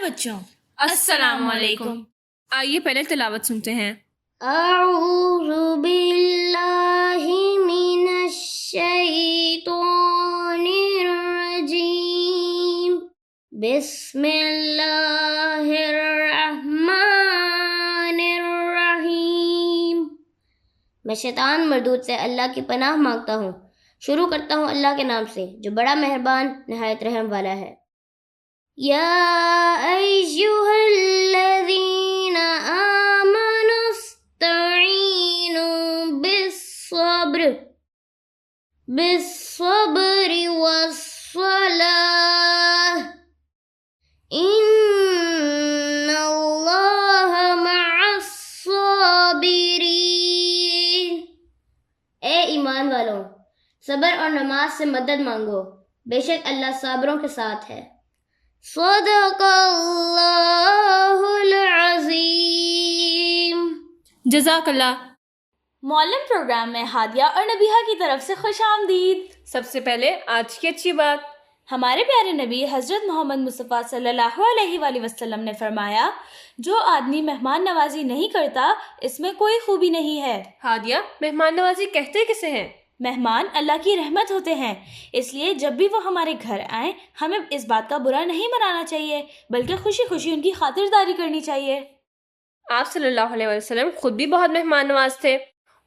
بچوں، السلام علیکم۔ آئیے پہلے تلاوت سنتے ہیں۔ اعوذ باللہ من الشیطان الرجیم، بسم اللہ الرحمن الرحیم۔ میں شیطان مردود سے اللہ کی پناہ مانگتا ہوں۔ شروع کرتا ہوں اللہ کے نام سے جو بڑا مہربان نہایت رحم والا ہے۔ یا ایھا الذین آمنوا استعینوا بالصبر والصلاۃ ان اللہ مع الصابرین۔ اے ایمان والوں، صبر اور نماز سے مدد مانگو، بے شک اللہ صابروں کے ساتھ ہے۔ صدق اللہ العظیم۔ جزاک اللہ۔ معلم پروگرام میں ہادیہ اور نبیہہ کی طرف سے خوش آمدید۔ سب سے پہلے آج کی اچھی بات۔ ہمارے پیارے نبی حضرت محمد مصطفیٰ صلی اللہ علیہ وآلہ وسلم نے فرمایا، جو آدمی مہمان نوازی نہیں کرتا اس میں کوئی خوبی نہیں ہے۔ ہادیہ، مہمان نوازی کہتے کسے ہیں؟ مہمان اللہ کی رحمت ہوتے ہیں، اس لیے جب بھی وہ ہمارے گھر آئیں ہمیں اس بات کا برا نہیں منانا چاہیے، بلکہ خوشی خوشی ان کی خاطرداری کرنی چاہیے۔ آپ صلی اللہ علیہ وسلم خود بھی بہت مہمان نواز تھے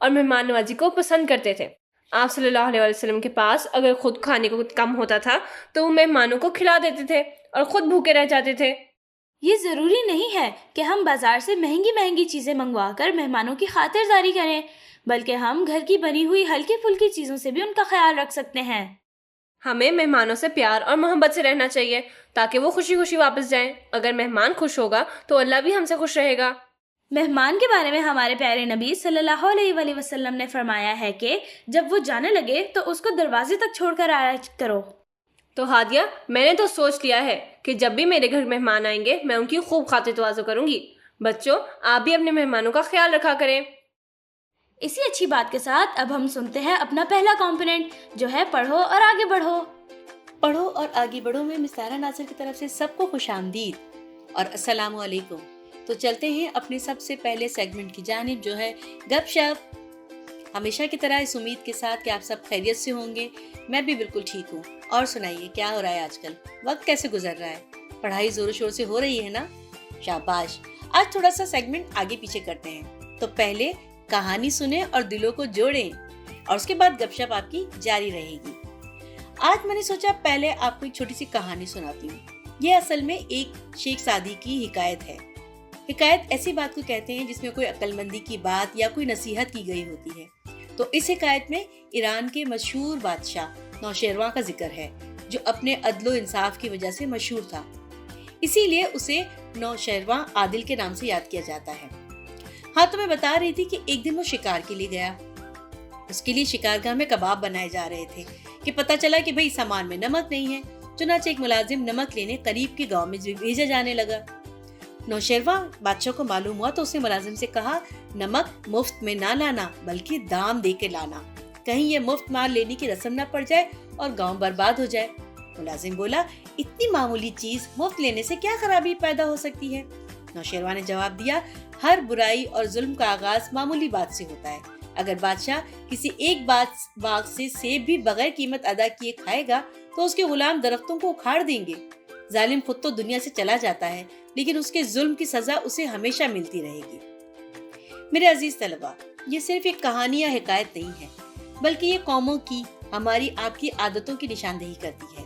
اور مہمان نوازی کو پسند کرتے تھے۔ آپ صلی اللہ علیہ وسلم کے پاس اگر خود کھانے کو کم ہوتا تھا تو وہ مہمانوں کو کھلا دیتے تھے اور خود بھوکے رہ جاتے تھے۔ یہ ضروری نہیں ہے کہ ہم بازار سے مہنگی مہنگی چیزیں منگوا کر مہمانوں کی خاطرداری کریں، بلکہ ہم گھر کی بنی ہوئی ہلکی پھلکی چیزوں سے بھی ان کا خیال رکھ سکتے ہیں۔ ہمیں مہمانوں سے پیار اور محبت سے رہنا چاہیے تاکہ وہ خوشی خوشی واپس جائیں۔ اگر مہمان خوش ہوگا تو اللہ بھی ہم سے خوش رہے گا۔ مہمان کے بارے میں ہمارے پیارے نبی صلی اللہ علیہ وآلہ وسلم نے فرمایا ہے کہ جب وہ جانے لگے تو اس کو دروازے تک چھوڑ کر آیا کرو۔ تو ہادیہ، میں نے تو سوچ لیا ہے کہ جب بھی میرے گھر مہمان آئیں گے میں ان کی خوب خاطر تواضع کروں گی۔ بچوں، آپ بھی اپنے مہمانوں کا خیال رکھا کریں۔ اسی اچھی بات کے ساتھ اب ہم سنتے ہیں اپنا پہلا کمپوننٹ جو ہے پڑھو اور آگے بڑھو۔ پڑھو اور آگے بڑھو میں مسارہ ناصر کی طرف سے سب کو خوش آمدید اور السلام علیکم۔ تو چلتے ہیں اپنے سب سے پہلے سیگمنٹ کی جانب جو ہے گپ شپ۔ ہمیشہ کی طرح اس امید کے ساتھ کہ آپ سب خیریت سے ہوں گے، میں بھی بالکل ٹھیک ہوں۔ اور سنائیے کیا ہو رہا ہے آج کل، وقت کیسے گزر رہا ہے؟ پڑھائی زور و شور سے ہو رہی ہے نا؟ شاباش۔ آج تھوڑا سا سیگمنٹ آگے پیچھے کرتے ہیں، تو پہلے کہانی سنیں اور دلوں کو جوڑیں اور اس کے بعد گپ شپ آپ کی جاری رہے گی۔ آج میں نے سوچا پہلے آپ کو ایک چھوٹی سی کہانی سناتی ہوں۔ یہ اصل میں ایک شیخ سعدی کی حکایت ہے۔ حکایت ایسی بات کو کہتے ہیں جس میں کوئی عقل مندی کی بات یا کوئی نصیحت کی گئی ہوتی ہے۔ تو اس حکایت میں ایران کے مشہور بادشاہ نوشیروان کا ذکر ہے جو اپنے عدل و انصاف کی وجہ سے مشہور تھا، اسی لیے اسے نوشیروان عادل کے نام سے یاد کیا جاتا ہے۔ ہاں، تو میں بتا رہی تھی کہ ایک دن وہ شکار کے لیے گیا۔ اس کے لیے شکارگاہ میں کباب بنائے جا رہے تھے کہ پتہ چلا کہ بھئی سامان میں نمک نہیں ہے، چنانچہ ایک ملازم نمک لینے قریب کے گاؤں میں بھیجا جانے لگا۔ نوشیروان بادشاہ کو معلوم ہوا تو اس نے ملازم سے کہا، نمک مفت میں نہ لانا بلکہ دام دے کے لانا، کہیں یہ مفت مال لینے کی رسم نہ پڑ جائے اور گاؤں برباد ہو جائے۔ ملازم بولا، اتنی معمولی چیز مفت لینے سے کیا خرابی پیدا ہو سکتی ہے؟ نوشیروان نے جواب دیا، ہر برائی اور ظلم کا آغاز معمولی بات سے ہوتا ہے۔ اگر بادشاہ کسی ایک باغ سے سیب بھی بغیر قیمت ادا کیے کھائے گا تو اس کے غلام درختوں کو اکھاڑ دیں گے۔ ظالم خود تو دنیا سے چلا جاتا ہے لیکن اس کے ظلم کی سزا اسے ہمیشہ ملتی رہے گی۔ میرے عزیز طلباء، یہ صرف ایک کہانی یا حکایت نہیں ہے، بلکہ یہ قوموں کی، ہماری آپ کی عادتوں کی نشاندہی کرتی ہے۔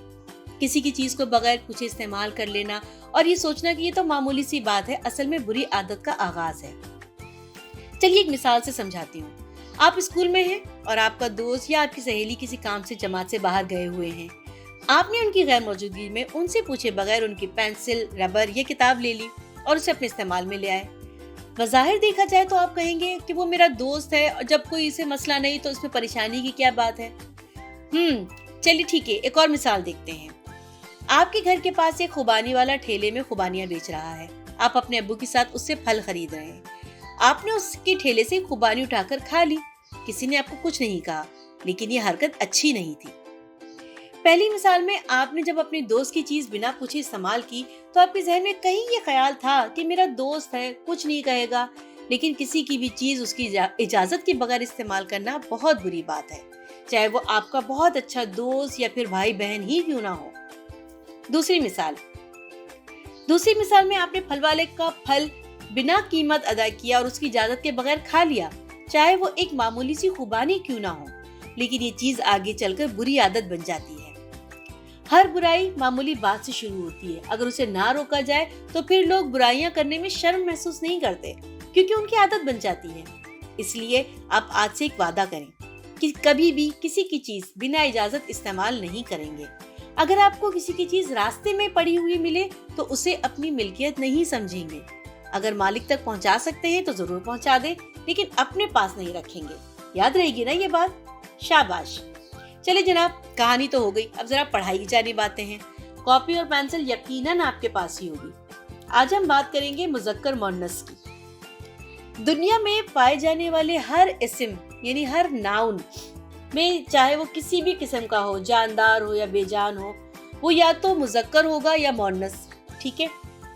کسی کی چیز کو بغیر پوچھے استعمال کر لینا اور یہ سوچنا کہ یہ تو معمولی سی بات ہے، اصل میں بری عادت کا آغاز ہے۔ چلیے ایک مثال سے سمجھاتی ہوں۔ آپ اسکول میں ہیں اور آپ کا دوست یا آپ کی سہیلی کسی کام سے جماعت سے باہر گئے ہوئے ہیں۔ آپ نے ان کی غیر موجودگی میں ان سے پوچھے بغیر ان کی پینسل، ربر یا کتاب لے لی اور اسے اپنے استعمال میں لے آئے۔ بظاہر دیکھا جائے تو آپ کہیں گے کہ وہ میرا دوست ہے اور جب کوئی اسے مسئلہ نہیں تو اس میں پریشانی کی کیا بات ہے۔ چلیے ٹھیک ہے، ایک اور مثال دیکھتے ہیں۔ آپ کے گھر کے پاس ایک خوبانی والا ٹھیلے میں خوبانیاں بیچ رہا ہے۔ آپ اپنے ابو کے ساتھ اس سے پھل خرید رہے ہیں۔ آپ نے اس کے ٹھیلے سے خوبانی اٹھا کر کھا لی۔ کسی نے آپ کو کچھ نہیں کہا، لیکن یہ حرکت اچھی نہیں تھی۔ पहली मिसाल में आपने जब अपने दोस्त की चीज बिना पूछे इस्तेमाल की तो आपके जहन में कहीं ये ख्याल था कि मेरा दोस्त है, कुछ नहीं कहेगा, लेकिन किसी की भी चीज उसकी इजाजत के बगैर इस्तेमाल करना बहुत बुरी बात है, चाहे वो आपका बहुत अच्छा दोस्त या फिर भाई बहन ही क्यों ना हो। दूसरी मिसाल में आपने फल वाले का फल बिना कीमत अदा किया और उसकी इजाजत के बगैर खा लिया, चाहे वो एक मामूली सी खुबानी क्यों ना हो, लेकिन ये चीज आगे चलकर बुरी आदत बन जाती है। हर बुराई मामूली बात से शुरू होती है, अगर उसे ना रोका जाए तो फिर लोग बुराइयां करने में शर्म महसूस नहीं करते क्योंकि उनकी आदत बन जाती है। इसलिए आप आज से एक वादा करें कि कभी भी किसी की चीज बिना इजाजत इस्तेमाल नहीं करेंगे। अगर आपको किसी की चीज रास्ते में पड़ी हुई मिले तो उसे अपनी मिल्कियत नहीं समझेंगे। अगर मालिक तक पहुंचा सकते हैं तो जरूर पहुंचा दे, लेकिन अपने पास नहीं रखेंगे। याद रहेगी ना ये बात? शाबाश। चले जनाब, कहानी तो हो गई, अब जरा पढ़ाई की जानिब आते हैं। कॉपी और पेंसिल यकीनन आपके पास ही होगी। आज हम बात करेंगे मुज़क्कर मुअन्नस की। दुनिया में पाए जाने वाले हर इस्म यानी हर नाउन में, चाहे वो किसी भी किस्म का हो, जानदार हो या बेजान हो, वो या तो मुज़क्कर होगा या मुअन्नस। ठीक है,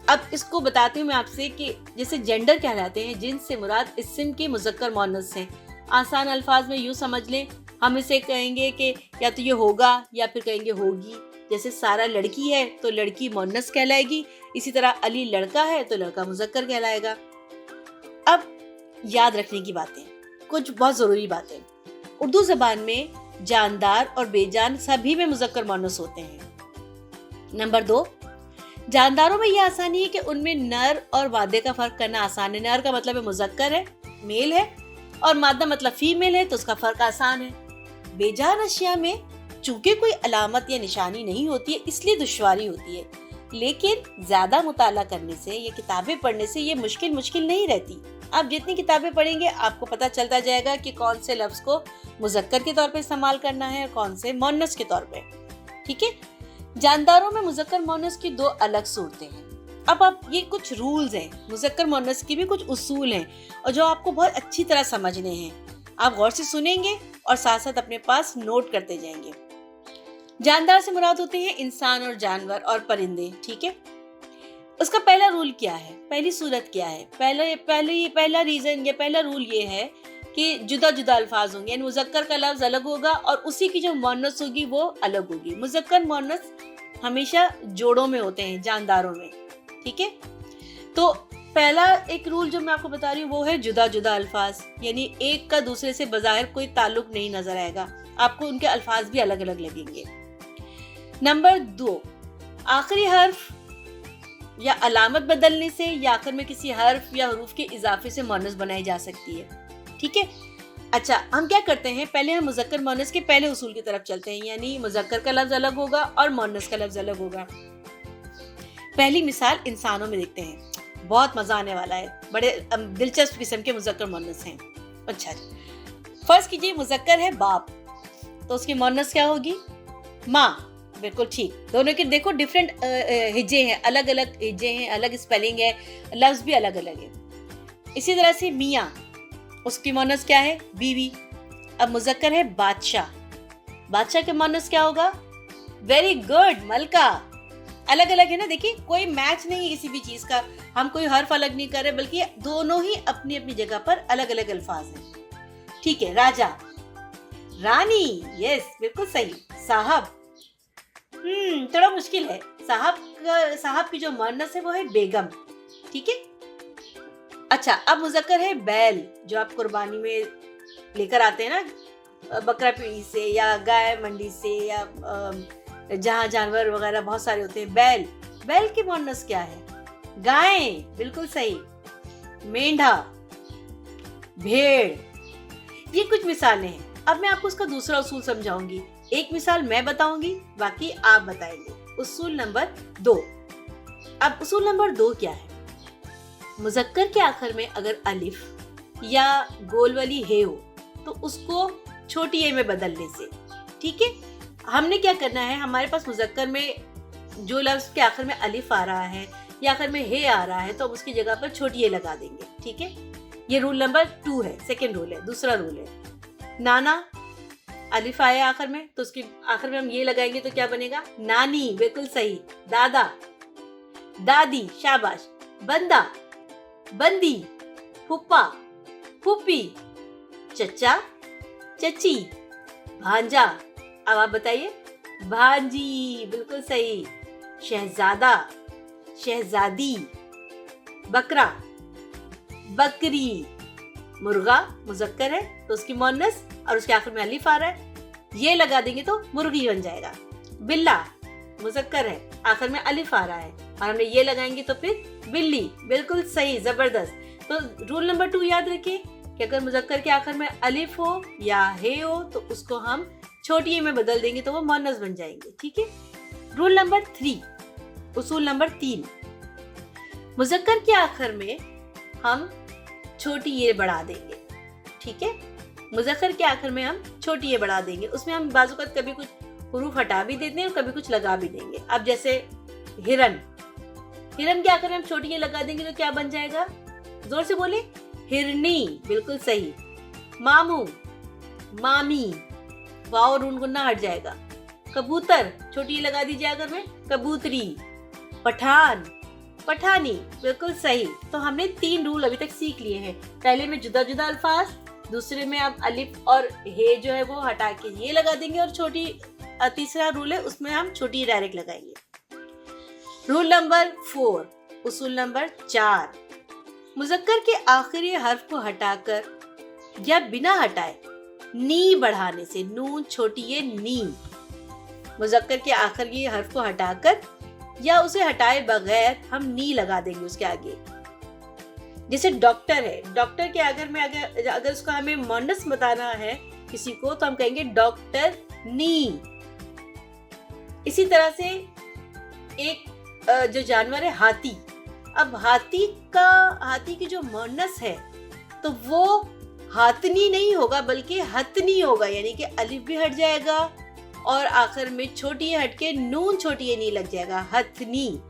अब इसको बताती हूँ मैं आपसे कि जैसे जेंडर कहलाते हैं, जिनसे मुराद इस्म के मुज़क्कर मुअन्नस हैं। आसान अल्फाज में यूँ समझ लें, हम इसे कहेंगे कि या तो ये होगा या फिर कहेंगे होगी। जैसे सारा लड़की है तो लड़की मुअन्नस कहलाएगी, इसी तरह अली लड़का है तो लड़का मुज़क्कर कहलाएगा। अब याद रखने की बातें, कुछ बहुत ज़रूरी बातें। उर्दू ज़बान में जानदार और बेजान सभी में मुज़क्कर मुअन्नस होते हैं। नंबर 2, जानदारों में ये आसानी है कि उनमें नर और वादे का फ़र्क करना आसान है। नर का मतलब है मुज़क्कर है, मेल है, और मादा मतलब फीमेल है, तो उसका फ़र्क आसान है। बेजान अशिया में चूंकि कोई अलामत या निशानी नहीं होती है, इसलिए दुश्वारी होती है, लेकिन ज्यादा मुताला करने से या किताबें पढ़ने से ये मुश्किल नहीं रहती। आप जितनी किताबें पढ़ेंगे आपको पता चलता जाएगा कि कौन से लफ्ज को मुज़क्कर के तौर पे इस्तेमाल करना है और कौन से मुअन्नस के तौर पे। ठीक है, जानदारों में मुज़क्कर मुअन्नस की 2 अलग सूरतें हैं। अब ये कुछ रूल्स हैं, मुज़क्कर मुअन्नस की भी कुछ उसूल हैं और जो आपको बहुत अच्छी तरह समझने हैं। आप गौर से सुनेंगे और साथ साथ अपने पास नोट करते जाएंगे। जानदार से मुराद होते हैं इंसान और जानवर और परिंदे। ठीक है, उसका पहला रूल क्या है, पहली सूरत क्या है? पहला रीजन या पहला रूल ये है कि जुदा जुदा अल्फाज होंगे, यानी मुज़क्कर का लफ्ज अलग होगा और उसी की जो मुअन्नस होगी वो अलग होगी। मुज़क्कर मुअन्नस हमेशा जोड़ों में होते हैं जानदारों में। ठीक है, तो पहला एक रूल जो मैं आपको बता रही हूँ वो है जुदा जुदा अल्फाज, यानी एक का दूसरे से बज़ाहिर कोई ताल्लुक नहीं नजर आएगा, आपको उनके अल्फाज भी अलग अलग लगेंगे। नंबर 2, आखिरी हर्फ या अलामत बदलने से या आखिर में किसी हर्फ या हरूफ के इजाफे से मुअन्नस बनाई जा सकती है। ठीक है, अच्छा हम क्या करते हैं, पहले हम मुज़क्कर मुअन्नस के पहले उसूल की तरफ चलते हैं, यानी मुज़क्कर का लफ्ज अलग होगा और मुअन्नस का लफ्ज अलग होगा। पहली मिसाल इंसानों में देखते हैं, बहुत मजा आने वाला है, बड़े दिलचस्प किस्म के मुज़क्कर मुअन्नस हैं। अच्छा, फर्ज कीजिए मुज़क्कर है बाप, तो उसकी मुअन्नस क्या होगी? माँ। बिल्कुल ठीक, दोनों के देखो डिफरेंट हिज्जे हैं, अलग अलग हिज्जे हैं, अलग स्पेलिंग है, लफ्ज भी अलग अलग है। इसी तरह से मियाँ, उसकी मुअन्नस क्या है? बीवी। अब मुज़क्कर है बादशाह, बादशाह के मुअन्नस क्या होगा? वेरी गुड, मलका। अलग अलग है ना, देखिए कोई मैच नहीं है किसी भी चीज का, हम कोई हर्फ अलग नहीं कर रहे, बल्कि दोनों ही अपनी अपनी जगह पर अलग अलग अल्फाज हैं। ठीक है, राजा, रानी, यस बिल्कुल सही। साहब, थोड़ा मुश्किल है, साहब की जो मुअन्नस है वो है बेगम। ठीक है, अच्छा अब मुज़क्कर है बैल, जो आप कुर्बानी में लेकर आते हैं ना, बकरा पीढ़ी से या गाय मंडी से या जहाँ जानवर वगैरह बहुत सारे होते हैं। बैल की मुअन्नस क्या है? गाय, बिल्कुल सही। मेंढा, भेड़। ये कुछ मिसालें हैं। अब मैं आपको उसका दूसरा उसूल समझाऊंगी, एक मिसाल मैं बताऊंगी, बाकी आप बताएंगे। उसूल नंबर 2। अब उसूल नंबर 2 क्या है? मुज़क्कर के आखिर में अगर अलिफ या गोल वाली हे हो तो उसको छोटी ए में बदलने से। ठीक है, हमने क्या करना है, हमारे पास मुज़क्कर में जो लफ्ज़ के आखिर में अलिफ आ रहा है या आखिर में हे आ रहा है तो हम उसकी जगह पर छोटी ए लगा देंगे। ठीक है, ये रूल नंबर 2 है, सेकेंड रूल है। दूसरा रूल है नाना, अलिफ आया आखिर में, तो उसकी आखिर में हम ये लगाएंगे तो क्या बनेगा? नानी, बिल्कुल सही। दादा, दादी, शाबाश। बंदा, बंदी, फूफा, फूफी, चचा, चची, भांजा। अब आप बताइए। भांजी, बिल्कुल सही। शहजादा, शहजादी, बकरा, बकरी। मुर्गा मुज़क्कर है तो उसकी मुअन्नस और उसके आखिर में अलिफ आ रहा है, ये लगा देंगे तो मुर्गी बन जाएगा। बिल्ला मुज़क्कर है, आखिर में अलिफ आ रहा है और हमने ये लगाएंगे तो फिर बिल्ली। बिल्कुल सही, जबरदस्त। तो रूल नंबर 2 याद रखिए कि अगर मुज़क्कर के आखिर में अलिफ हो या हे हो तो उसको हम छोटी ए में बदल देंगे तो वो मुअन्नस बन जाएंगे। ठीक है। रूल नंबर 3, उसूल नंबर 3, मुज़क्कर के आखिर में हम छोटी ए बढ़ा देंगे। ठीक है। मुज़क्कर के आखिर में हम छोटी ए बढ़ा देंगे, उसमें हम बाज़-औक़ात कभी कुछ हुरूफ हटा भी देते हैं और कभी कुछ लगा भी देंगे। अब जैसे हिरन, हिरन के आखिर में हम छोटी ए लगा देंगे तो क्या बन जाएगा? जोर से बोले। हिरनी, बिल्कुल सही। मामू, मामी, वाव और नून गुन्ना हट जाएगा। कबूतर, छोटी ए लगा दीजिए आखिर में, कबूतरी। पठान, पठानी, बिल्कुल सही। तो हमने 3 रूल अभी तक सीख लिए हैं। पहले में जुदा जुदा अल्फाज, दूसरे में आप अलिफ और हे जो है वो हटा के ये लगा देंगे और तीसरा रूल है उसमें हम छोटी डायरेक्ट लगाएंगे। रूल नंबर 4, उसूल नंबर 4, मुज़क्कर के आखिरी हर्फ को हटाकर या बिना हटाए नी बढ़ाने से, नून छोटी ये नी, मुज़क्कर के आखिरी हर्फ को हटाकर या उसे हटाए बगैर हम नी लगा देंगे उसके आगे। जैसे डॉक्टर है, डॉक्टर के आखिर में अगर उसको हमें मुअन्नस बताना है किसी को तो हम कहेंगे डॉक्टर नी। इसी तरह से एक जो जानवर है हाथी, अब हाथी की जो मुअन्नस है तो वो हाथनी नहीं होगा बल्कि हथनी होगा, यानी कि अलिफ भी हट जाएगा और आखिर में छोटी हट के नून छोटी नहीं लग जाएगा, हथनी।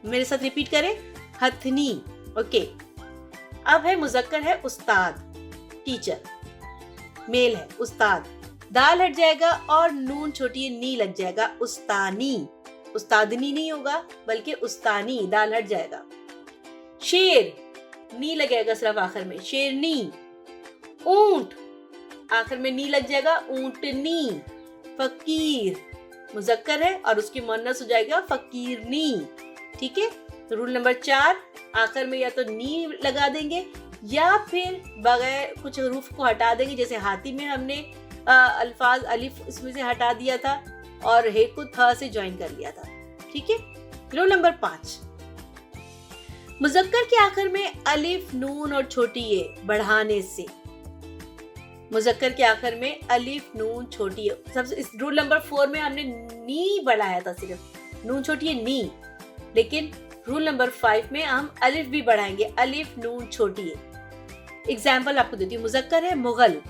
मेरे साथ रिपीट करें, हथनी। ओके। अब है मुज़क्कर है उस्ताद, टीचर, मेल है उस्ताद, दाल हट जाएगा और नून छोटी नी लग जाएगा, उस्तानी। उस्तादनी नहीं होगा बल्कि उस्तानी, दाल हट जाएगा। शेर, नी लगेगा सिर्फ आखिर में, शेरनी। ऊंट, आखिर में नी लग जाएगा, ऊंटनी। फकीर, मुज़क्कर है और उसकी मुअन्नस हो जाएगा फकीरनी। ठीक है। तो रूल नंबर 4, आखिर में या तो नी लगा देंगे या फिर बगैर कुछ हरूफ को हटा देंगे। जैसे हाथी में हमने अल्फाज अलिफ इसमें से हटा दिया था और हे को थ से ज्वाइन कर लिया था। ठीक है। रूल नंबर 5, मुज़क्कर के आखिर में अलिफ, नून और छोटी ए बढ़ाने से, मुज़क्कर के आखिर में अलिफ, नून, छोटी ए, सबसे इस रूल नंबर 4 में हमने नी बढ़ाया था, सिर्फ नून छोटी ए नी, लेकिन रूल नंबर 5 में हम अलिफ भी बढ़ाएंगे, अलिफ, नून, छोटी ए। एग्जाम्पल आपको देती हूँ। मुज़क्कर है मुगल,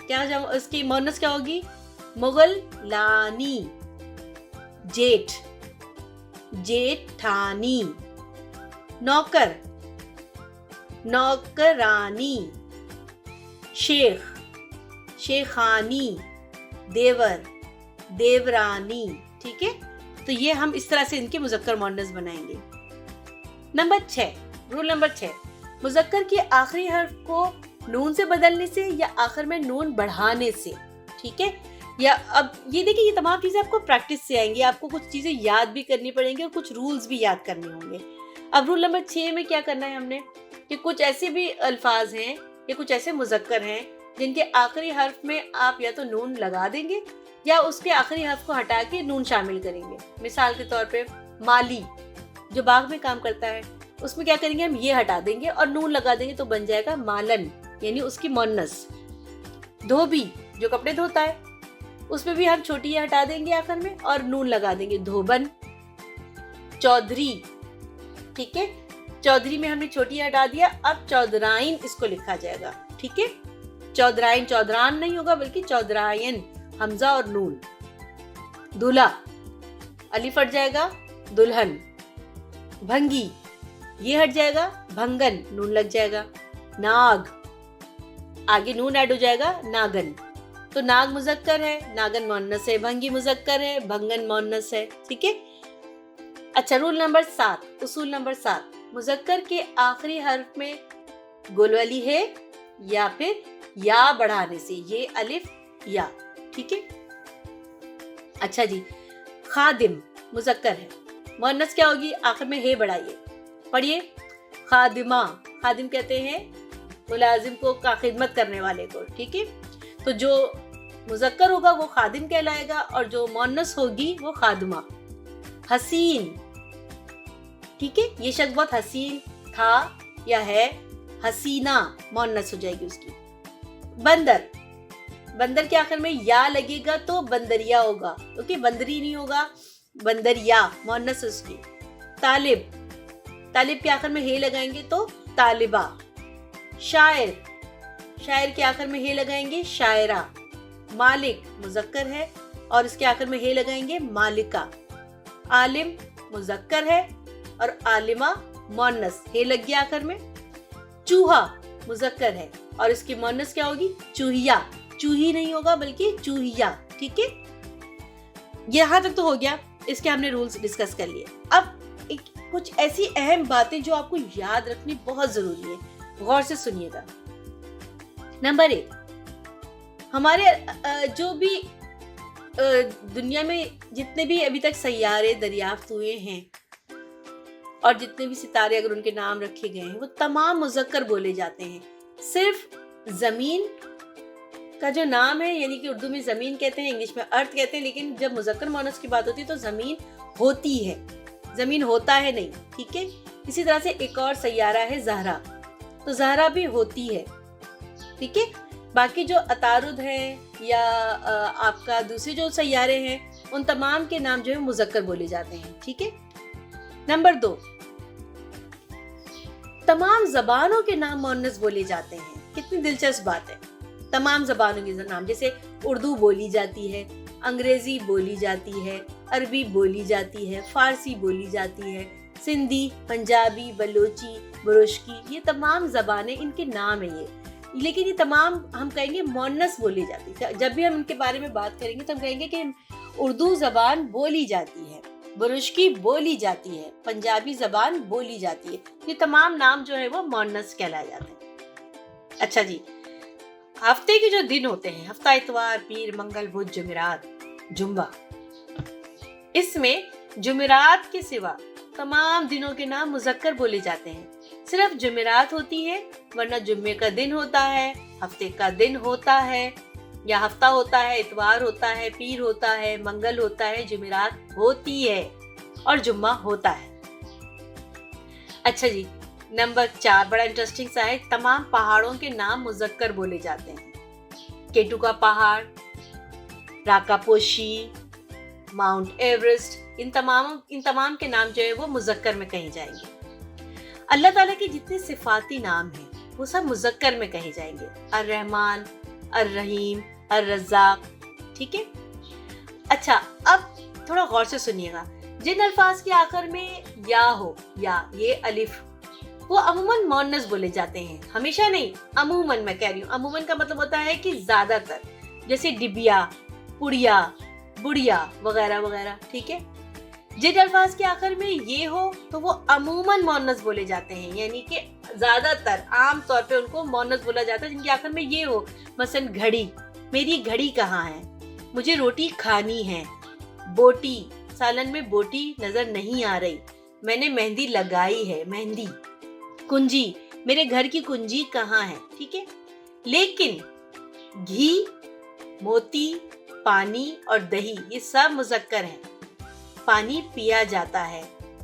क्या उसकी मुअन्नस क्या होगी? मुगल लानी। जेठ, जेठानी। नौकर, नौकरानी। शेख, शेखानी। देवर, देवरानी। ठीक है। तो ये हम इस तरह से इनके मुज़क्कर मुअन्नस बनाएंगे। नंबर 6, रूल नंबर 6, मुज़क्कर के आखिरी हर्फ को नून से बदलने से या आखिर में नून बढ़ाने से। ठीक है। या अब ये देखिए, ये तमाम चीजें आपको प्रैक्टिस से आएंगी, आपको कुछ चीजें याद भी करनी पड़ेंगी और कुछ रूल्स भी याद करने होंगे। अब रूल नंबर 6 में क्या करना है हमने कि कुछ ऐसे भी अल्फाज हैं या कुछ ऐसे मुज़क्कर हैं जिनके आखिरी हर्फ में आप या तो नून लगा देंगे या उसके आखिरी हर्फ को हटा के नून शामिल करेंगे। मिसाल के तौर पे माली, जो बाग में काम करता है, उसमें क्या करेंगे, हम ये हटा देंगे और नून लगा देंगे तो बन जाएगा मालन, यानी उसकी मुअन्नस। धोबी, जो कपड़े धोता है, उसमें भी हम छोटी ये हटा देंगे आखिर में और नून लगा देंगे, धोबन। चौधरी, ठीक है, चौधरी में हमने छोटी हटा दिया, अब चौधराइन इसको लिखा जाएगा। ठीक है। चौधराइन, चौधरान नहीं होगा बल्कि चौधरायन, हमजा और नून। दूल्हा, अलिफ हट जाएगा, दुल्हन। भंगी, ये हट जाएगा, भंगन, नून लग जाएगा। नाग, आगे नून ऐड हो जाएगा, नागन। तो नाग मुजक्कर है, नागन मोन्नस है, भंगी मुजक्कर है, भंगन मोन्नस है, ठीक है। अच्छा, रूल नंबर 7, उसूल नंबर 7, मुजक्कर के आखिरी हर्फ में गुलवली है या फिर या बढ़ाने से, ये अलिफ या, ठीक है। अच्छा जी, खादिम मुजक्कर है, मोन्नस क्या होगी, आखिर में है बढ़ाइए, पढ़िए। खादिमा, खादिम कहते हैं मुलाजिम को का खिदमत करने वाले को, ठीक है। तो जो मुजक्कर होगा वो खादिम कहलाएगा और जो मोन्नस होगी वो खादिमा। हसीन, ठीक है, ये शख्स बहुत हसीन था या है, हसीना मोन्नस हो जाएगी उसकी। बंदर, बंदर के आखिर में या लगेगा तो बंदरिया होगा, ओके, बंदरी नहीं होगा, बंदरिया मोन्नस उसकी। तालिब, तालिब के आखिर में हे लगाएंगे तो तालिबा। शायर, शायर के आखिर में हे लगाएंगे शायरा। मालिक मुजक्कर है और इसके आखिर में हे लगाएंगे मालिका। आलिम मुजक्कर है और आलिमा मोन्नस, हे लग गया आखिर में। चूहा मुजक्कर है और इसकी मोन्नस क्या होगी, चूहिया, चूही नहीं होगा बल्कि चूहिया, ठीक है। यहाँ तक तो हो गया, इसके हमने रूल्स डिस्कस कर लिए। अब कुछ ऐसी अहम बातें जो आपको याद रखनी बहुत जरूरी है, गौर से सुनिएगा। नंबर 1, हमारे जो भी दुनिया में जितने भी अभी तक सैयारे दरियाफ्त हुए हैं और जितने भी सितारे अगर उनके नाम रखे गए हैं वो तमाम मुजक्कर बोले जाते हैं। सिर्फ जमीन का जो नाम है, यानी कि उर्दू में जमीन कहते हैं, इंग्लिश में अर्थ कहते हैं, लेकिन जब मुजक्कर मोनस की बात होती है तो जमीन होती है, जमीन होता है नहीं, ठीक है। इसी तरह से एक और सैयारा है ज़हरा, तो ज़हरा भी होती है, ठीक है। बाकी जो अतारुद हैं या आपका दूसरे जो सैयारे हैं उन तमाम के नाम जो है मुजक्कर बोले जाते हैं, ठीक है। नंबर 2, तमाम जबानों के नाम मोन्नस बोले जाते हैं। कितनी दिलचस्प बात है, तमाम जबानों के नाम, जैसे उर्दू बोली जाती है, अंग्रेजी बोली जाती है, अरबी बोली जाती है, फारसी बोली जाती है, सिंधी, पंजाबी, बलोची, बुरुश्की, ये तमाम जबानें इनके नाम है ये, लेकिन ये तमाम हम कहेंगे मोन्नस बोली जाती है। जब भी हम इनके बारे में बात करेंगे तो हम कहेंगे कि उर्दू जबान बोली जाती है, बुरुश्की बोली जाती है, पंजाबी जबान बोली जाती है, ये तमाम नाम जो है वो मोन्नस कहलाए जाते हैं। अच्छा जी, हफ्ते के जो दिन होते हैं, हफ्ता, इतवार, पीर, मंगल, बुध, जुमेरात, जुम्मा, इसमें जुमेरात के सिवा तमाम दिनों के नाम मुजक्कर बोले जाते हैं। सिर्फ जुमेरात होती है, वरना जुम्मे का दिन होता है, हफ्ते का दिन होता है, या हफ्ता होता है, इतवार होता है, पीर होता है, मंगल होता है, जुमेरात होती है और जुम्मा होता है। अच्छा जी, नंबर 4 बड़ा इंटरेस्टिंग सा है, तमाम पहाड़ों के नाम मुजक्कर बोले जाते हैं। केटू का पहाड़, राकापोशी, माउंट एवरेस्ट, इन तमाम के नाम जो है वो मुजक्कर में कहे जाएंगे। अल्लाह ताला के जितने सिफाती नाम हैं वो सब मुजक्कर में कहे जाएंगे, अर-रहमान, अर-रहीम, अर-रज़्ज़ाक, ठीक है। अच्छा, अब थोड़ा गौर से सुनिएगा, जिन अल्फाज के आखिर में या हो, या ये अलिफ, वो अमूमन मोन्नस बोले जाते हैं, हमेशा नहीं, अमूमन मैं कह रही हूँ। अमूमन का मतलब होता है कि ज्यादातर, जैसे डिबिया, पुड़िया, बुढ़िया वगैरह वगैरह, ठीक है। जिन अल्फाज के आखिर में ये हो तो वो अमूमन मोन्नस बोले जाते हैं, यानी कि ज्यादातर आम तौर पे उनको मोन्नस बोला जाता है जिनके आखिर में ये हो। मसलन घड़ी, मेरी घड़ी कहाँ है, मुझे रोटी खानी है, बोटी, सालन में बोटी नजर नहीं आ रही, मैंने मेहंदी लगाई है, मेहंदी। कुंजी, मेरे घर की कुंजी कहाँ है, ठीक है। लेकिन घी, मोती, पानी और दही ये सब मुजक्कर हैं। पानी पिया जाता है,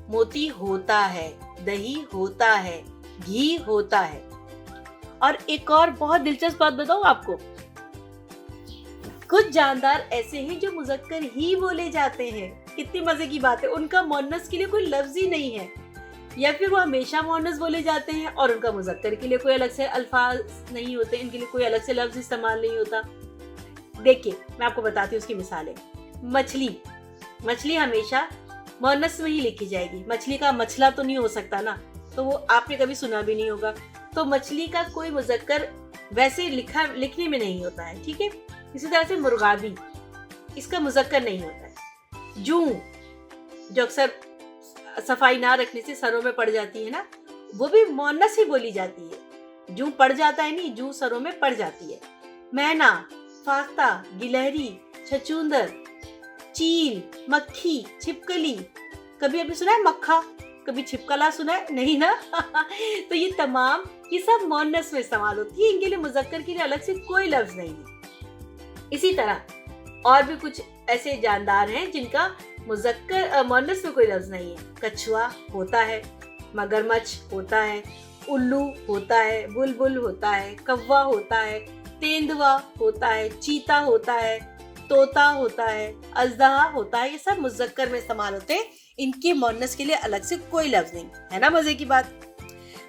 मोती होता है, दही होता है, घी होता है। और एक और बहुत दिलचस्प बात बताऊं आपको, कुछ जानदार ऐसे हैं जो मुजक्कर ही बोले जाते हैं। कितनी मजे की बात है, उनका मोन्नस के लिए कोई लफ्ज ही नहीं है, या फिर वो हमेशा मोन्नस बोले जाते हैं और उनका मुजक्कर के लिए कोई अलग से अल्फाज नहीं होते, इनके लिए कोई अलग से लफ्ज इस्तेमाल नहीं होता। देखिए मैं आपको बताती हूँ उसकी मिसालें। मछली, मछली हमेशा मोन्नस में ही लिखी जाएगी, मछली का मछला तो नहीं हो सकता ना, तो वो आपने कभी सुना भी नहीं होगा, तो मछली का कोई मुजक्कर वैसे लिखने में नहीं होता है, ठीक है। इसी तरह से मुर्गाबी, इसका मुज़क्कर नहीं होता है। जूं, जो अक्सर सफाई ना रखने से सरों में पड़ जाती है ना, वो भी मुअन्नस ही बोली जाती है। जूं पड़ जाता है नहीं, जूं सरों में पड़ जाती है। मैना, फाख्ता, गिलहरी, छछूंदर, चील, मक्खी, छिपकली, कभी अभी सुना है मक्खा, कभी छिपकला सुना है? नहीं ना। तो ये तमाम, ये सब मुअन्नस में इस्तेमाल होती है, इनके लिए मुज़क्कर के लिए अलग से कोई लफ्ज नहीं है। इसी तरह और भी कुछ ऐसे जानदार हैं जिनका मुज़क्कर मुअन्नस में कोई लफ्ज नहीं है। कछुआ होता है, मगरमच्छ होता है, उल्लू होता है, बुलबुल होता है, कौवा होता है, तेंदुआ होता है, चीता होता है, तोता होता है, अजदहा होता है। ये सब मुज़क्कर में इस्तेमाल होते हैं, इनके मुअन्नस के लिए अलग से कोई लफ्ज नहीं है ना। मजे की बात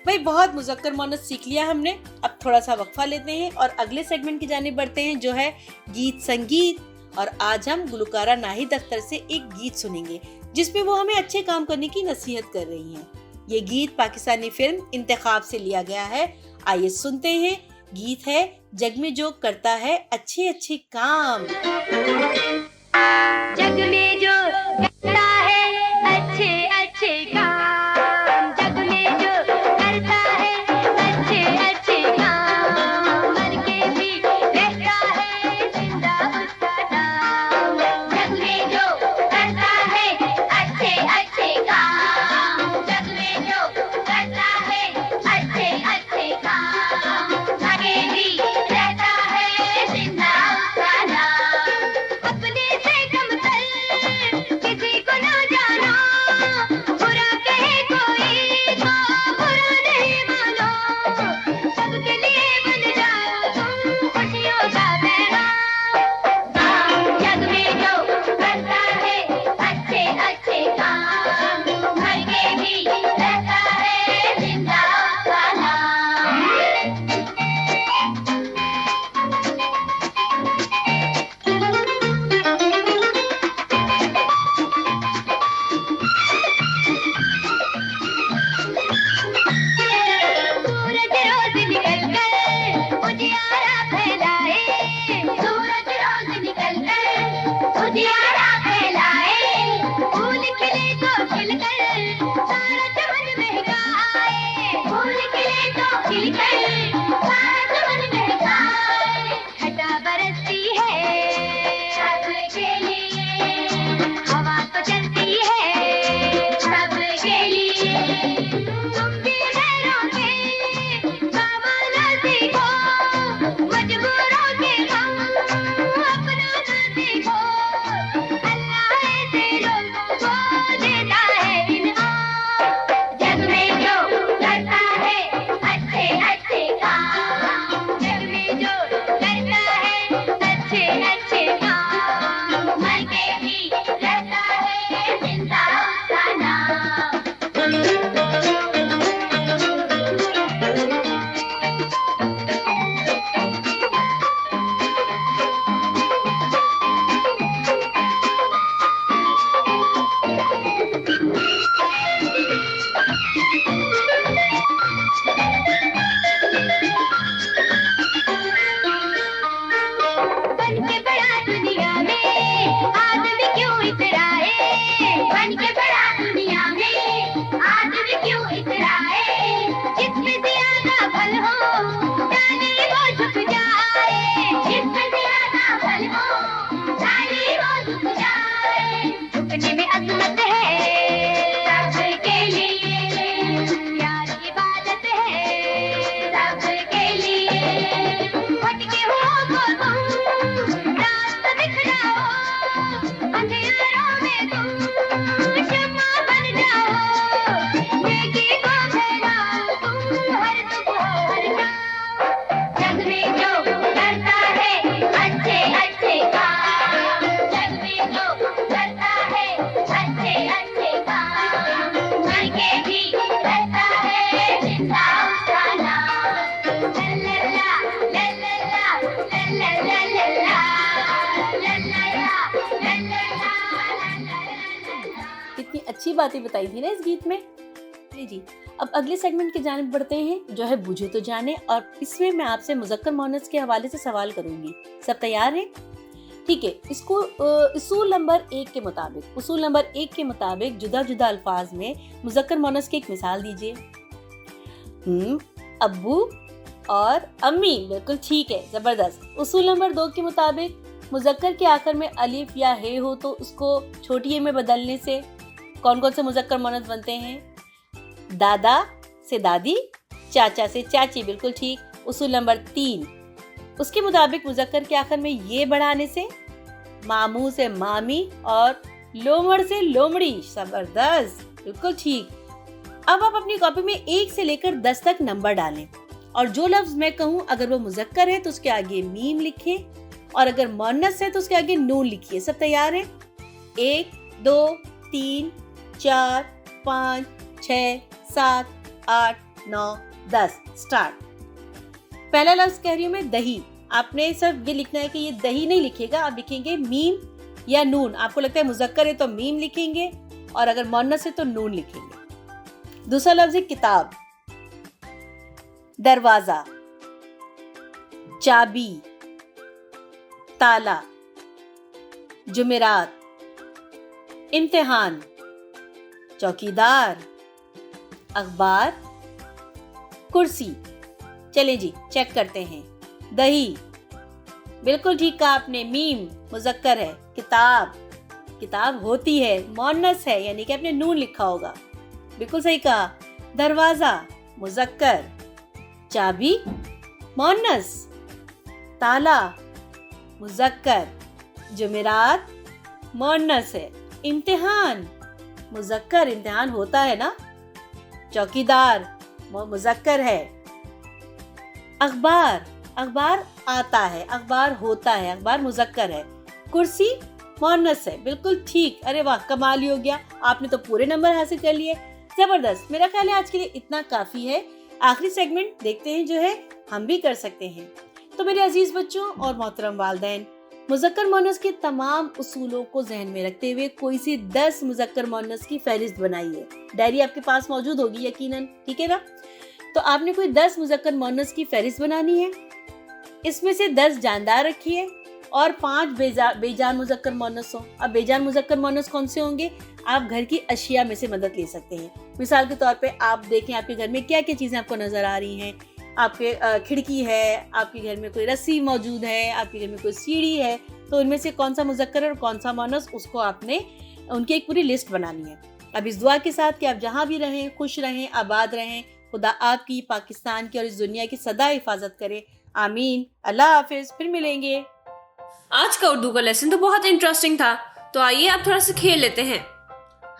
भाई, बहुत मुज़क्कर मुअन्नस सीख लिया हमने। अब थोड़ा सा वक्फा लेते हैं और अगले सेगमेंट की जानिब बढ़ते हैं, जो है गीत संगीत। और आज हम गुलकारा नाहिद अख्तर से एक गीत सुनेंगे जिसमें वो हमें अच्छे काम करने की नसीहत कर रही हैं। ये गीत पाकिस्तानी फिल्म इंतखाब से लिया गया है। आइए सुनते हैं। गीत है जग में जो करता है अच्छे अच्छे काम। जग में जो करता है अच्छे अच्छे काम, जग में जो करता है अच्छे अच्छे काम, मर के भी रहता है जिंदा उसका नाम। जग में जो करता है अच्छे अच्छे काम, जग में जो करता है अच्छे अच्छे काम, मर के भी रहता है जिंदा उसका नाम। अपने से कम कर किसी को ना जाना, बुरा कहे कोई तो बुरा नहीं मानो, सबके लिए बन जाओ तुम खुशियों का पैगाम। जग में जो करता है अच्छे अच्छे काम, मर के भी रहता है जिंदा उसका नाम। सूरज रोज निकल कर उजियारा फैलाए, सूरज रोज निकल कर उजियारा फैलाए, फूल खिले तो खिलकर सारा चमन महकाए, फूल खिले तो खिलकर सारा चमन महकाए। छटा बरसती है सबके लिए, हवा तो चलती है सबके लिए, तुम भी गैरों के काम ना सीखो, मजबूरों के गम अपनाना सीखो, अल्लाह ऐसे लोगों को देता है इनाम। जग में जो करता है अच्छे अच्छे काम, जग में जो करता है अच्छे अच्छे काम, मर के भी रहता है जिंदा उसका नाम। बन के बड़ा दुनिया में आदमी क्यों इतराए, बन के बड़ा दुनिया में आदमी क्यों इतराए, जिसमें ज्यादा फल हो डाली वो झुक जाए, जिसमें ज्यादा फल हो डाली वो झुक जाए। झुकने में अजमत है सबके लिए, प्यार इबादत है सबके लिए, भटके हुओं को तुम रास्ता दिखलाओ, अंधियारों में तुम शम्मा बन जाओ, नेकी को फैलाओ तुम हर सुबह हर शाम। जग में जो करता है अच्छे अच्छे काम, जग में जो करता है अच्छे अच्छे काम, मर के भी रहता है जिंदा उसका नाम। लल्ला लल्ला लल्ला लल्ला कितनी अच्छी बातें बताई थी ना इस गीत में। जी, اب اگلے سیگمنٹ کی جانب بڑھتے ہیں جو ہے بوجھے تو جانے، اور اس میں میں آپ سے مذکر مؤنث کے حوالے سے سوال کروں گی. سب تیار ہیں؟ ٹھیک ہے. اس کو اصول نمبر 1 کے مطابق جدا جدا الفاظ میں مذکر مؤنث کی ایک مثال دیجیے. ابو اور امی، بالکل ٹھیک ہے، زبردست. اصول نمبر 2 کے مطابق مذکر کے آخر میں الف یا ہے ہو تو اس کو چھوٹی اے میں بدلنے سے کون کون سے مذکر مؤنث بنتے ہیں؟ دادا سے دادی، چاچا سے چاچی، بالکل ٹھیک. اصول نمبر 3 اس کے مطابق مذکر کے آخر میں یہ بڑھانے سے ماموں سے مامی اور لومڑ سے لومڑی، زبردست، بالکل ٹھیک. اب آپ اپنی کاپی میں 1 سے لے کر 10 تک نمبر ڈالیں اور جو لفظ میں کہوں اگر وہ مذکر ہے تو اس کے آگے میم لکھیں اور اگر مؤنث ہے تو اس کے آگے نون لکھیے. سب تیار ہیں؟ 1 2 3 4 5 6 7 8 9 10 اسٹارٹ. پہلا لفظ کہہ رہی ہوں میں دہی. آپ نے صرف یہ لکھنا ہے کہ یہ دہی نہیں لکھے گا، آپ لکھیں گے میم یا نون. آپ کو لگتا ہے مذکر ہے تو میم لکھیں گے اور اگر مؤنث ہے تو نون لکھیں گے. دوسرا لفظ ہے کتاب. دروازہ، چابی، تالا، جمعرات، امتحان، چوکیدار، اخبار، کرسی. چلیں جی چیک کرتے ہیں. دہی، بالکل ٹھیک کہا آپ نے، میم مذکر ہے. کتاب ہوتی ہے، مؤنث ہے یعنی کہ آپ نے نون لکھا ہوگا، بالکل صحیح کہا. دروازہ مذکر، چابی مؤنث، تالا مذکر، جمعرات مؤنث ہے. امتحان مذکر، امتحان ہوتا ہے نا. چوکیدار مذکر ہے. اخبار آتا ہے، اخبار ہوتا ہے، اخبار مذکر ہے. کرسی مؤنث ہے، بالکل ٹھیک. ارے واہ، کمال ہی ہو گیا، آپ نے تو پورے نمبر حاصل کر لیے، زبردست. میرا خیال ہے آج کے لیے اتنا کافی ہے. آخری سیگمنٹ دیکھتے ہیں جو ہے ہم بھی کر سکتے ہیں. تو میرے عزیز بچوں اور محترم والدین، مذکر مؤنث کے تمام اصولوں کو ذہن میں رکھتے ہوئے کوئی سی 10 مذکر مؤنث کی فہرست بنائیے. ڈائری آپ کے پاس موجود ہوگی یقیناً، ٹھیک ہے نا؟ تو آپ نے کوئی 10 مذکر مؤنث کی فہرست بنانی ہے. اس میں سے 10 جاندار رکھیے اور 5 بے جان مذکر مؤنث ہوں. اب بے جان مذکر مؤنث کون سے ہوں گے؟ آپ گھر کی اشیاء میں سے مدد لے سکتے ہیں. مثال کے طور پہ آپ دیکھیں آپ کے گھر میں کیا کیا چیزیں آپ کو نظر آ رہی ہیں. آپ کے کھڑکی ہے، آپ کے گھر میں کوئی رسی موجود ہے، آپ کے گھر میں کوئی سیڑھی ہے، تو ان میں سے کون سا مذکر ہے اور کون سا مؤنث، اس کو آپ نے ان کی ایک پوری لسٹ بنانی ہے. اب اس دعا کے ساتھ کہ آپ جہاں بھی رہیں خوش رہیں، آباد رہیں، خدا آپ کی، پاکستان کی اور اس دنیا کی سدا حفاظت کرے. آمین. اللہ حافظ. پھر ملیں گے. آج کا اردو کا لیسن تو بہت انٹرسٹنگ تھا، تو آئیے اب تھوڑا سا کھیل لیتے ہیں.